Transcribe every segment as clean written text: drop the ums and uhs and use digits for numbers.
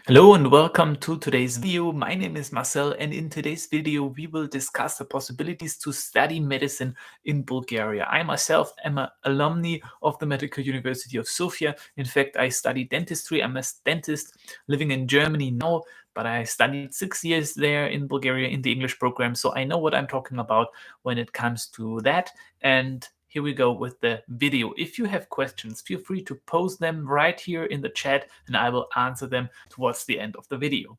Hello and welcome to today's video. My name is Marcel, and in today's video we will discuss the possibilities to study medicine in Bulgaria. I myself am an alumni of the Medical University of Sofia. In fact, I studied dentistry. I'm a dentist living in Germany now, but I studied 6 years there in Bulgaria in the English program, so I know what I'm talking about when it comes to that. And here we go with the video. If you have questions, feel free to post them right here in the chat and I will answer them towards the end of the video.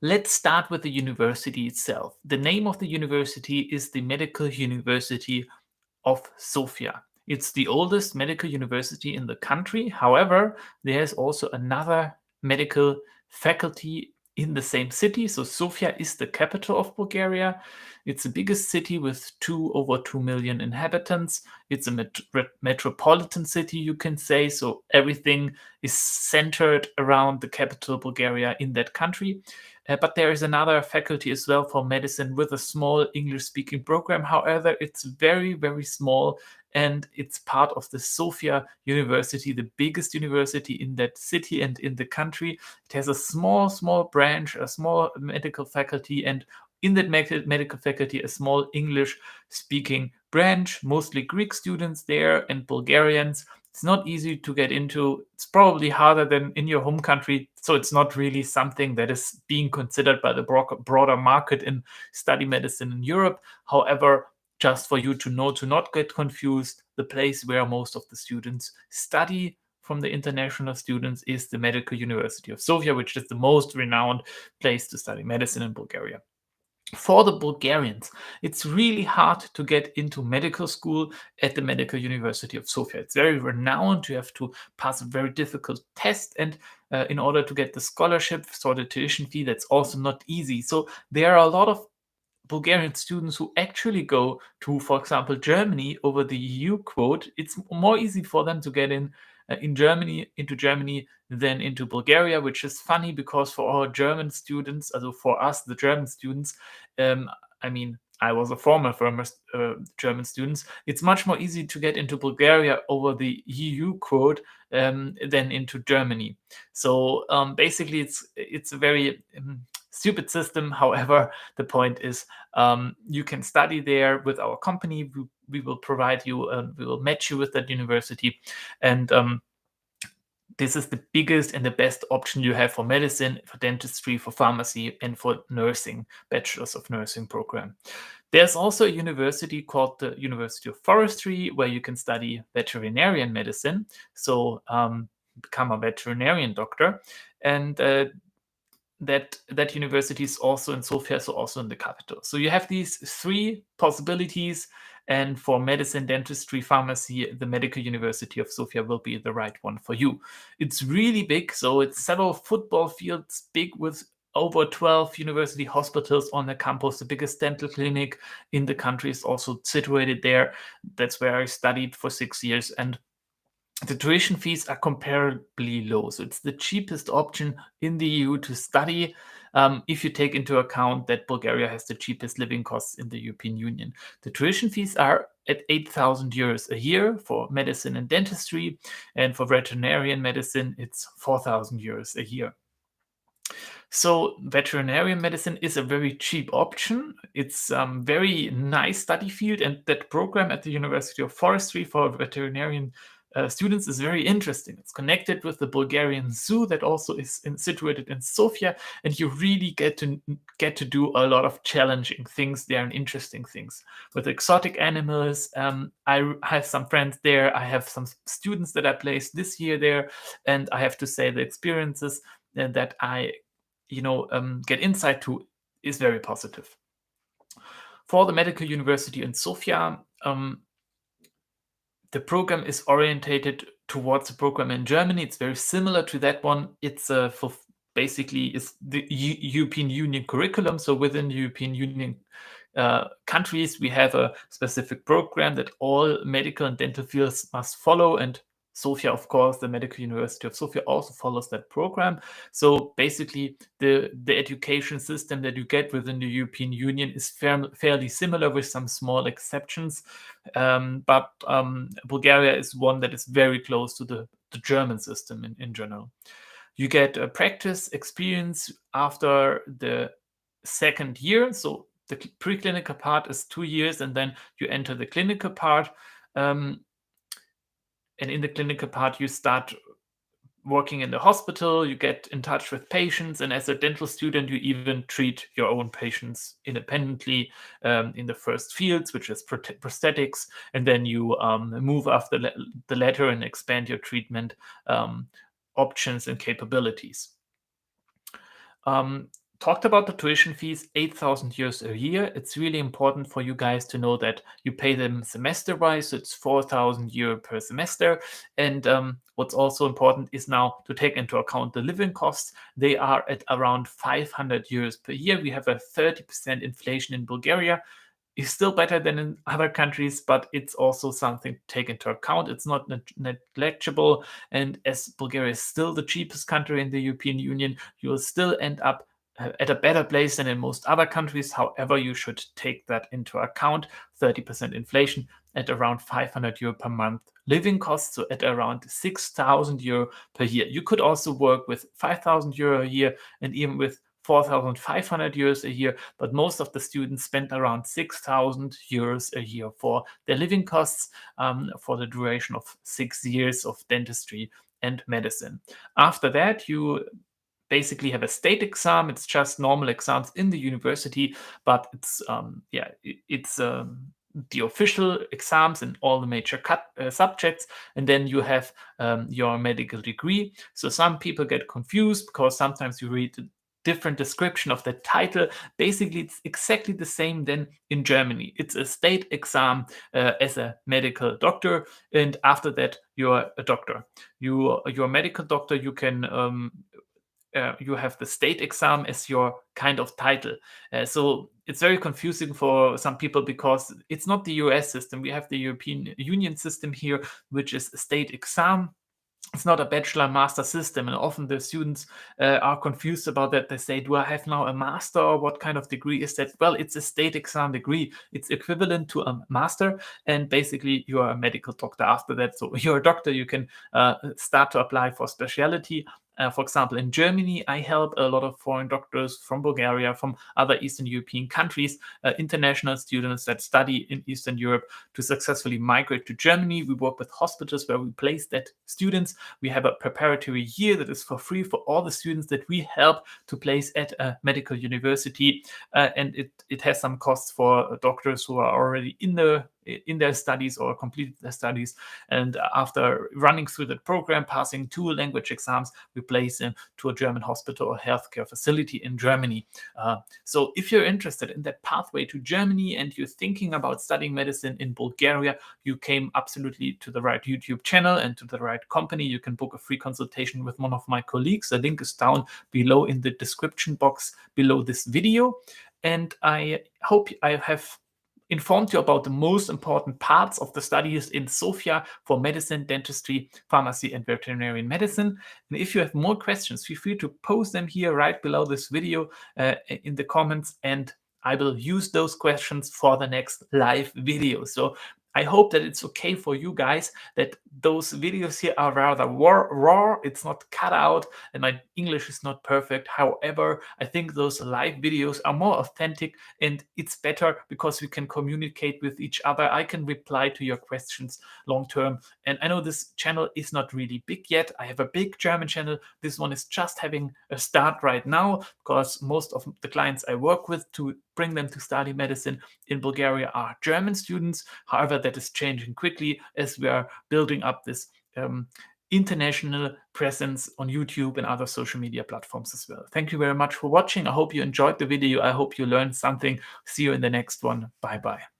Let's start with the university itself. The name of the university is the Medical University of Sofia. It's the oldest medical university in the country. However, there's also another medical faculty in the same city. So Sofia is the capital of Bulgaria. It's the biggest city with over 2 million inhabitants. It's a metropolitan city, you can say. So everything is centered around the capital, Bulgaria, in that country. But there is another faculty as well for medicine with a small English-speaking program. However, it's very, very small, and it's part of the Sofia University, the biggest university in that city and in the country. It has a small, small branch, a small medical faculty, and in that medical faculty, a small English-speaking branch, mostly Greek students there and Bulgarians. It's not easy to get into. It's probably harder than in your home country. So it's not really something that is being considered by the broader market in study medicine in Europe. However, just for you to know, to not get confused, the place where most of the students study from the international students is the Medical University of Sofia, which is the most renowned place to study medicine in Bulgaria. For the Bulgarians, it's really hard to get into medical school at the Medical University of Sofia. It's very renowned. You have to pass a very difficult test, and in order to get the scholarship for the tuition fee, that's also not easy. So there are a lot of Bulgarian students who actually go to, for example, Germany over the EU quote. It's more easy for them to get in Germany, into Germany, than into Bulgaria, which is funny because for our German students, also for us, the German students, I mean, I was a former German students. It's much more easy to get into Bulgaria over the EU quote than into Germany. So basically, it's a very stupid system. However, the point is you can study there with our company. We will provide you, we will match you with that university, and this is the biggest and the best option you have for medicine, for dentistry, for pharmacy, and for nursing, bachelor's of nursing program. There's also a university called the University of Forestry, where you can study veterinarian medicine, so become a veterinarian doctor, and that university is also in Sofia, so also in the capital. So you have these three possibilities, and for medicine, dentistry, pharmacy, the Medical University of Sofia will be the right one for you. It's really big, so it's several football fields big with over 12 university hospitals on the campus. The biggest dental clinic in the country is also situated there. That's where I studied for 6 years, and the tuition fees are comparably low. So it's the cheapest option in the EU to study if you take into account that Bulgaria has the cheapest living costs in the European Union. The tuition fees are at 8,000 euros a year for medicine and dentistry, and for veterinarian medicine, it's 4,000 euros a year. So veterinarian medicine is a very cheap option. It's a very nice study field, and that program at the University of Forestry for veterinarian students is very interesting. It's connected with the Bulgarian Zoo that also is situated in Sofia, and you really get to do a lot of challenging things there and interesting things with exotic animals. I have some friends there. I have some students that I placed this year there, and I have to say the experiences that I get insight to is very positive. For the Medical University in Sofia, the program is orientated towards the program in Germany. It's very similar to that one. It's for basically is the European Union curriculum. So within the European Union countries, we have a specific program that all medical and dental fields must follow, and Sofia, of course, the Medical University of Sofia also follows that program. So basically, the education system that you get within the European Union is fairly similar with some small exceptions. But Bulgaria is one that is very close to the German system in general. You get a practice experience after the second year. So the preclinical part is 2 years, and then you enter the clinical part. And in the clinical part, you start working in the hospital, you get in touch with patients, and as a dental student, you even treat your own patients independently in the first fields, which is prosthetics, and then you move after the latter and expand your treatment options and capabilities. Talked about the tuition fees, 8,000 euros a year. It's really important for you guys to know that you pay them semester-wise, so it's 4,000 euro per semester. And what's also important is now to take into account the living costs. They are at around 500 euros per year. We have a 30% inflation in Bulgaria. Is still better than in other countries, but it's also something to take into account. It's not negligible, and as Bulgaria is still the cheapest country in the European Union, you will still end up at a better place than in most other countries. However, you should take that into account. 30% inflation at around 500 euro per month living costs, so at around 6,000 euro per year. You could also work with 5,000 euro a year and even with 4,500 euros a year, but most of the students spend around 6,000 euros a year for their living costs for the duration of 6 years of dentistry and medicine. After that, you basically have a state exam. It's just normal exams in the university, but it's the official exams in all the major subjects, and then you have your medical degree. So some people get confused because sometimes you read a different description of the title. Basically, it's exactly the same then in Germany. It's a state exam as a medical doctor, and after that, you're a doctor. You're a medical doctor. You can you have the state exam as your kind of title. So it's very confusing for some people because it's not the US system. We have the European Union system here, which is a state exam. It's not a bachelor master system, and often the students are confused about that. They say, do I have now a master, or what kind of degree is that? Well, it's a state exam degree. It's equivalent to a master, and basically you are a medical doctor after that. So you're a doctor, you can start to apply for specialty. For example, in Germany, I help a lot of foreign doctors from Bulgaria, from other Eastern European countries, international students that study in Eastern Europe to successfully migrate to Germany. We work with hospitals where we place that students. We have a preparatory year that is for free for all the students that we help to place at a medical university. And it has some costs for doctors who are already in their studies or completed their studies. And after running through the program, passing 2 language exams, we place them to a German hospital or healthcare facility in Germany. So if you're interested in that pathway to Germany and you're thinking about studying medicine in Bulgaria, you came absolutely to the right YouTube channel and to the right company. You can book a free consultation with one of my colleagues. The link is down below in the description box below this video. And I hope I have informed you about the most important parts of the studies in Sofia for medicine, dentistry, pharmacy, and veterinary medicine. And if you have more questions, feel free to post them here right below this video in the comments, and I will use those questions for the next live video. So I hope that it's okay for you guys that those videos here are rather raw. It's not cut out, and my English is not perfect. However, I think those live videos are more authentic, and it's better because we can communicate with each other. I can reply to your questions long term. And I know this channel is not really big yet. I have a big German channel. This one is just having a start right now because most of the clients I work with to bring them to study medicine in Bulgaria are German students. However, that is changing quickly as we are building up this international presence on YouTube and other social media platforms as well. Thank you very much for watching. I hope you enjoyed the video. I hope you learned something. See you in the next one. Bye bye.